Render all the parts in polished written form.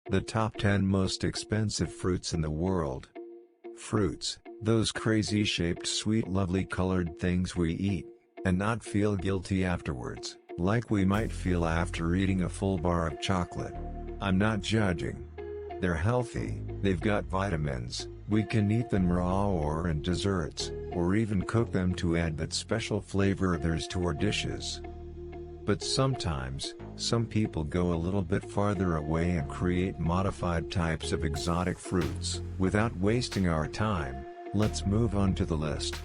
The top 10 most expensive fruits in the world. Fruits, those crazy shaped sweet lovely colored things we eat, and not feel guilty afterwards, like we might feel after eating a full bar of chocolate. I'm not judging. They're healthy, they've got vitamins, we can eat them raw or in desserts, or even cook them to add that special flavor of theirs to our dishes. But sometimes, some people go a little bit farther away and create modified types of exotic fruits. Without wasting our time, let's move on to the list.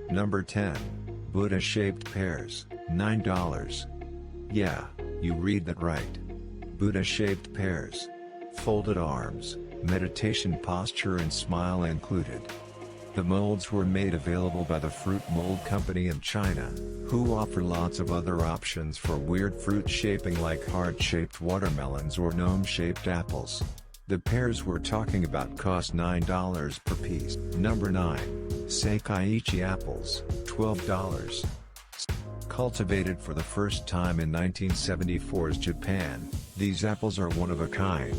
Number 10. Buddha-shaped pears, $9. Yeah, you read that right. Buddha-shaped pears. Folded arms, meditation posture and smile included. The molds were made available by the Fruit Mold Company in China, who offer lots of other options for weird fruit shaping like heart-shaped watermelons or gnome-shaped apples. The pears we're talking about cost $9 per piece. Number 9. Seekaiichijapan apples, $12. Cultivated for the first time in 1974's Japan, these apples are one of a kind.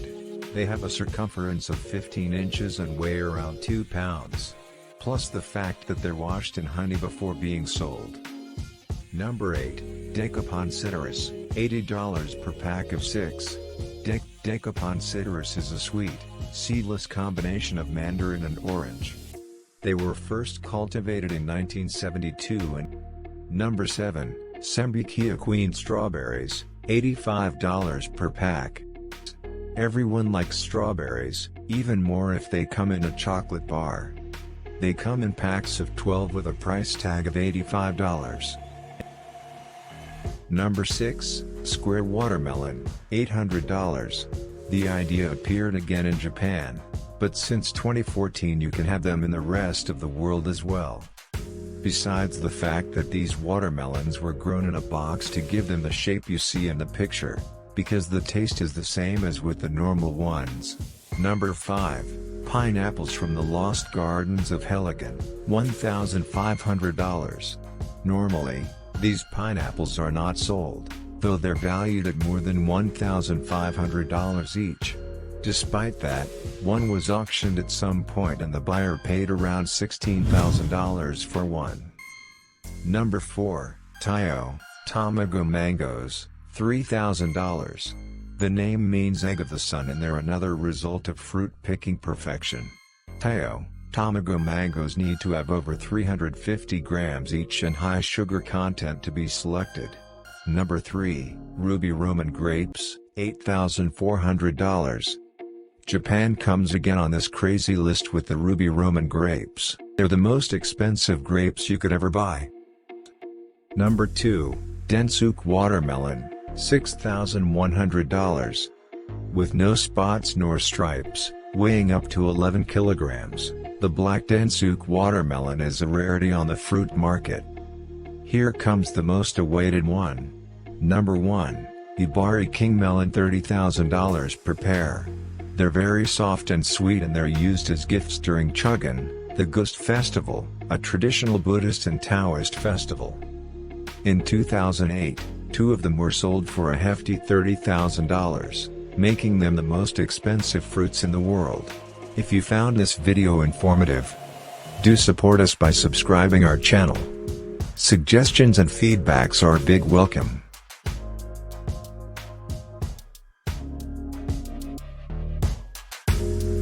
They have a circumference of 15 inches and weigh around 2 pounds. Plus the fact that they're washed in honey before being sold. Number 8. Decapon citrus, $80 per pack of 6. Decapon citrus is a sweet, seedless combination of mandarin and orange. They were first cultivated in 1972 and Number 7. Seekaiichijapan strawberries, $85 per pack. Everyone likes strawberries, even more if they come in a chocolate bar. They come in packs of 12 with a price tag of $85. Number 6. Squarewatermelon, $800. The idea appeared again in Japan, but since 2014 you can have them in the rest of the world as well. Besides the fact that these watermelons were grown in a box to give them the shape you see in the picture, because the taste is the same as with the normal ones. Number 5. Pineapples from the Lost Gardens of Heligan, $1,500. Normally, these pineapples are not sold, though they're valued at more than $1,500 each. Despite that, one was auctioned at some point and the buyer paid around $16,000 for one. Number 4. Tellmewhymalayalam mangoes, $3,000. The name means egg of the sun and they're another result of fruit picking perfection. Tellmewhymalayalam mangoes need to have over 350 grams each and high sugar content to be selected. Number 3. Ruby Roman grapes, $8,400. Japan comes again on this crazy list with the Ruby Roman grapes. They're the most expensive grapes you could ever buy. Number 2. Densuke watermelon, $6,100. With no spots nor stripes, weighing up to 11 kilograms, the black Densuke watermelon is a rarity on the fruit market. Here comes the most awaited one. Number 1. Yubarikingmelon, $30,000 per pair. They're very soft and sweet and they're used as gifts during Chugan, the Gust festival, a traditional Buddhist and Taoist festival. In 2008, 2 of them were sold for a hefty $30,000, making them the most expensive fruits in the world. If you found this video informative, do support us by subscribing our channel. Suggestions and feedbacks are big welcome.